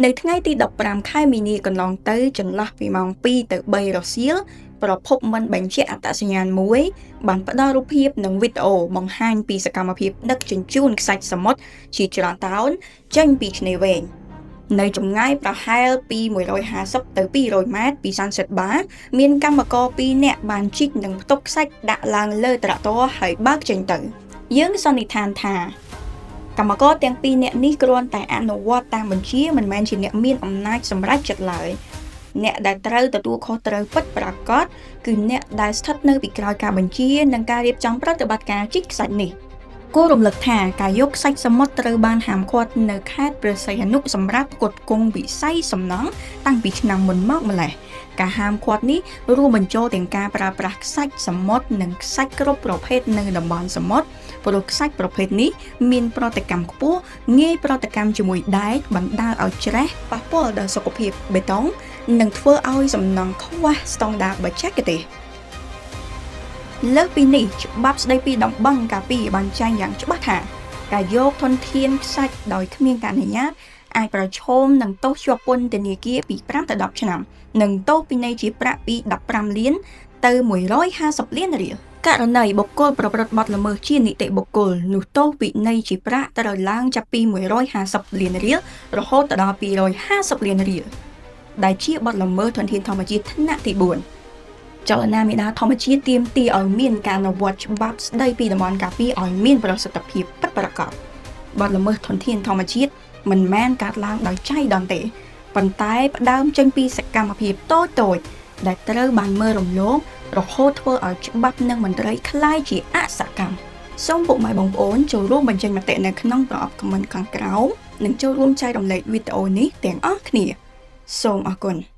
នៅថ្ងៃទី15ខែមីនាកន្លងទៅចន្លោះពីម៉ោង2ទៅ3រសៀលប្រភពមិនបញ្ជាក់អត្តសញ្ញាណមួយបានផ្ដល់រូបភាពនិងវីដេអូបង្ហាញពីសកម្មភាពដឹកជញ្ជូនខ្សាច់សមុទ្រជាច្រើនតោនចេញពីឆ្នេរវែងនៅចម្ងាយប្រហែលពី150ទៅ200ម៉ែត្រពីសានសេតបាមានកម្មករ2នាក់បានជីកនិងផ្ទុកខ្សាច់ដាក់ឡើងលើត្រាក់ទ័រហើយបើកចេញទៅយើងសន្និដ្ឋានថាកម្មករទាំងពីរនាក់នេះគ្រាន់តែអនុវត្តតាមបញ្ជាមិនមែនជាអ្នកមានអំណាចសម្រេចចិត្តឡើយអ្នកដែលត្រូវទទួលខុសត្រូវពិតប្រាកដគឺអ្នកដែលស្ថិតនៅពីក្រោយការបញ្ជានិងការរៀបចំប្រតិបត្តិការជីកខ្សាច់នេះគួររំលឹកថាការយកខ្សាច់សមុទ្រត្រូវបានហាមឃាត់នៅខេត្តព្រះសីហនុសម្រាប់ផ្គត់ផ្គង់វិស័យសំណង់តាំងពីឆ្នាំមុនមកម្ល៉េះការហាមឃាត់នេះរួមបញ្ចូលទាំងការប្រើប្រាស់ខ្សាច់សមុទ្រនិងខ្សាច់គ្រប់ប្រភេទនៅតំបន់សមុទ្រព្រោះខ្សាច់ប្រភេទនេះមានប្រតិកម្មខ្ពស់ងាយប្រតិកម្មជាមួយដែកបណ្ដាលឲ្យច្រេះប៉ះពាល់ដល់សុខភាពបេតុងនិងធ្វើឲ្យសំណង់ខ្វះស្តង់ដារបច្ចេកទេសលើសពីនេះច្បាប់ស្តីពីតំបន់ការពារបានចែងយ៉ាងច្បាស់ថាការយកធនធានខ្សាច់ដោយគ្មានការអនុញ្ញាតអាចប្រឈមនឹងទោសជាប់ពន្ធនាគារពី5ទៅ10ឆ្នាំនិងទោសពិន័យជាប្រាក់ពី15លានទៅ150លានរៀលករណីបុគ្គលប្រព្រឹត្តបទល្មើសជានីតិបុគ្គលនោះទោសពិន័យជាប្រាក់ត្រូវឡើងចាប់ពី150លានរៀលរហូតដល់250លានរៀលដែលជាបទល្មើសធនធានធម្មជាតិថ្នាក់ទី4ចលនាមេដាធម្មជាតិទាមទារឲ្យមានការអនុវត្តច្បាប់ស្តីពីតំបន់ការពារឲ្យមានប្រសិទ្ធភាពពិតប្រាកដបទល្មើសធនធានធម្មជាតិមិនមែនកើតឡើងដោយចៃដន្យទេប៉ុន្តែផ្ដើមចេញពីសកម្មភាពតូចៗដែលត្រូវបានមើលរំលងរហូតធ្វើឲ្យច្បាប់និងមន្ត្រីคล้ายជាអសកម្មសូមពុកម៉ែបងប្អូនចូលរួមបញ្ចេញមតិនៅក្នុងប្រអប់ខមមិនខាងក្រោមនិងចូលរួមចែករំលែកវីដេអូនេះទាំងអស់គ្នាសូមអរគុណ